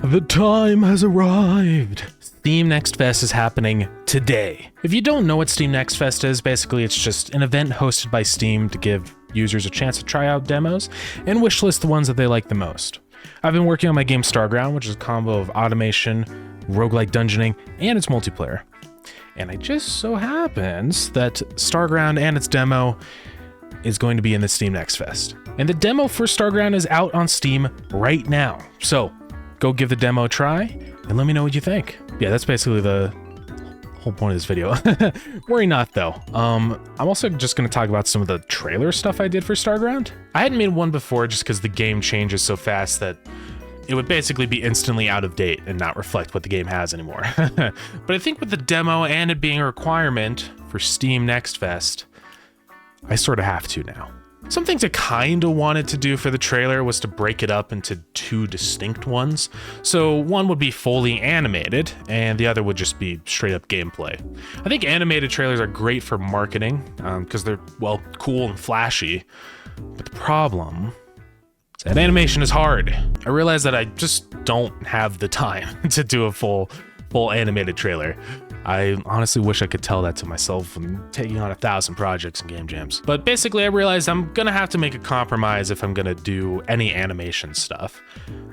The time has arrived. Steam Next Fest is happening today. If you don't know what Steam Next Fest is, basically it's just an event hosted by Steam to give users a chance to try out demos and wishlist the ones that they like the most. I've been working on my game Starground, which is a combo of automation, roguelite dungeoning, and its multiplayer. And it just so happens that Starground and its demo is going to be in the Steam Next Fest. And the demo for Starground is out on Steam right now. So go give the demo a try and let me know what you think. Yeah, that's basically the whole point of this video. Worry not though. I'm also just going to talk about some of the trailer stuff I did for Starground. I hadn't made one before just because the game changes so fast that it would basically be instantly out of date and not reflect what the game has anymore. But I think with the demo and it being a requirement for Steam Next Fest, I sort of have to now. Some things I kind of wanted to do for the trailer was to break it up into two distinct ones. So one would be fully animated and the other would just be straight up gameplay. I think animated trailers are great for marketing because they're, well, cool and flashy. But the problem is that animation is hard. I realize that I just don't have the time to do a full animated trailer. I honestly wish I could tell that to myself when taking on 1,000 projects and game jams. But basically I realized I'm gonna have to make a compromise if I'm gonna do any animation stuff.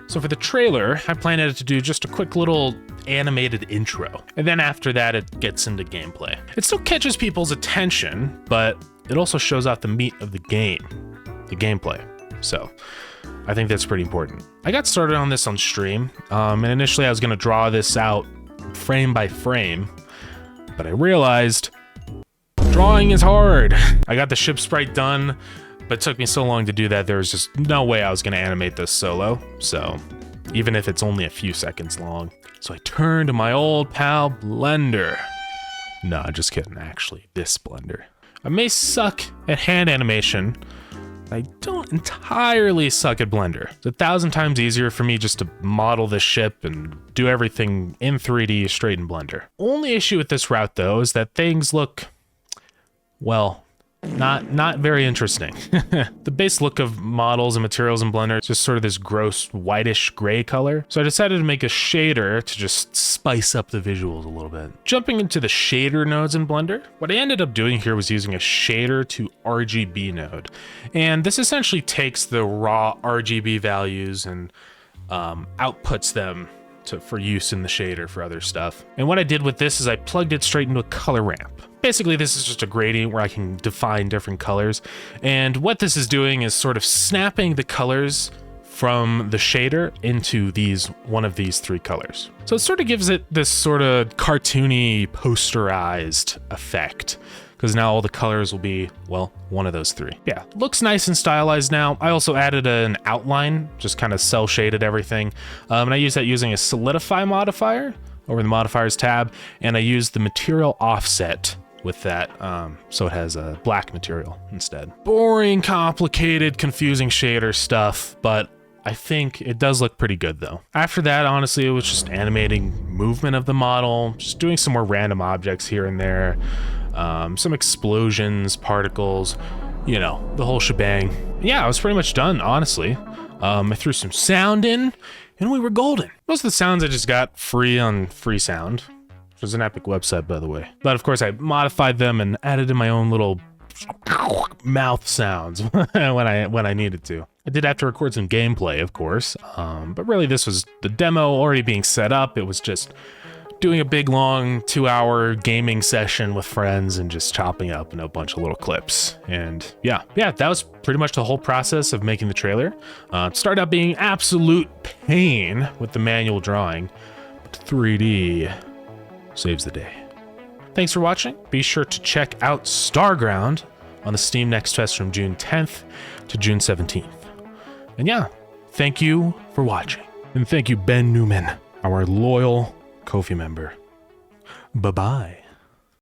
So for the trailer, I planned it to do just a quick little animated intro. And then after that, it gets into gameplay. It still catches people's attention, but it also shows off the meat of the game, the gameplay. So I think that's pretty important. I got started on this on stream, and initially I was gonna draw this out frame by frame, but I realized drawing is hard. I got the ship sprite done, but it took me so long to do that there was just no way I was gonna animate this solo, so even if it's only a few seconds long. So I turned to my old pal Blender. Nah, just kidding, actually, this Blender. I may suck at hand animation, I don't entirely suck at Blender. It's 1,000 times easier for me just to model this ship and do everything in 3D straight in Blender. Only issue with this route though is that things look, well, not very interesting. The base look of models and materials in Blender is just sort of this gross whitish gray color. So I decided to make a shader to just spice up the visuals a little bit. Jumping into the shader nodes in Blender, what I ended up doing here was using a shader to RGB node. And this essentially takes the raw RGB values and outputs them for use in the shader for other stuff. And what I did with this is I plugged it straight into a color ramp. Basically, this is just a gradient where I can define different colors. And what this is doing is sort of snapping the colors from the shader into one of these three colors. So it sort of gives it this sort of cartoony, posterized effect, because now all the colors will be, well, one of those three. Yeah, looks nice and stylized now. I also added an outline, just kind of cell shaded everything. And I use that using a solidify modifier over the modifiers tab, and I used the material offset with that, so it has a black material instead. Boring, complicated, confusing shader stuff, but I think it does look pretty good though. After that, honestly, it was just animating movement of the model, just doing some more random objects here and there, some explosions, particles, you know, the whole shebang. Yeah, I was pretty much done, honestly. I threw some sound in, and we were golden. Most of the sounds I just got free on Freesound. Which was an epic website, by the way. But of course, I modified them and added in my own little mouth sounds when I needed to. I did have to record some gameplay, of course, but really this was the demo already being set up. It was just doing a big, long 2-hour gaming session with friends and just chopping up in a bunch of little clips. And yeah, that was pretty much the whole process of making the trailer. It started out being absolute pain with the manual drawing, but 3D saves the day. Thanks for watching. Be sure to check out Starground on the Steam Next Fest from June 10th to June 17th. And yeah, thank you for watching. And thank you, Ben Newman, our loyal Ko-fi member. Bye-bye.